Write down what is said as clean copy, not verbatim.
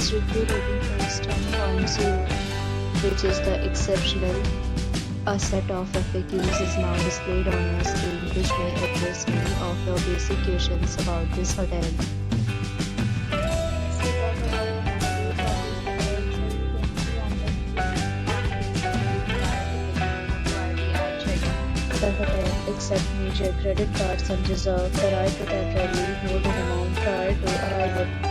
its review rating is 10.0, which is the exceptional. A set of FAQs is now displayed on your screen, which may address many of your basic questions about this hotel. The hotel accepts major credit cards and reserves the right to temporarily hold an amount prior to arrival.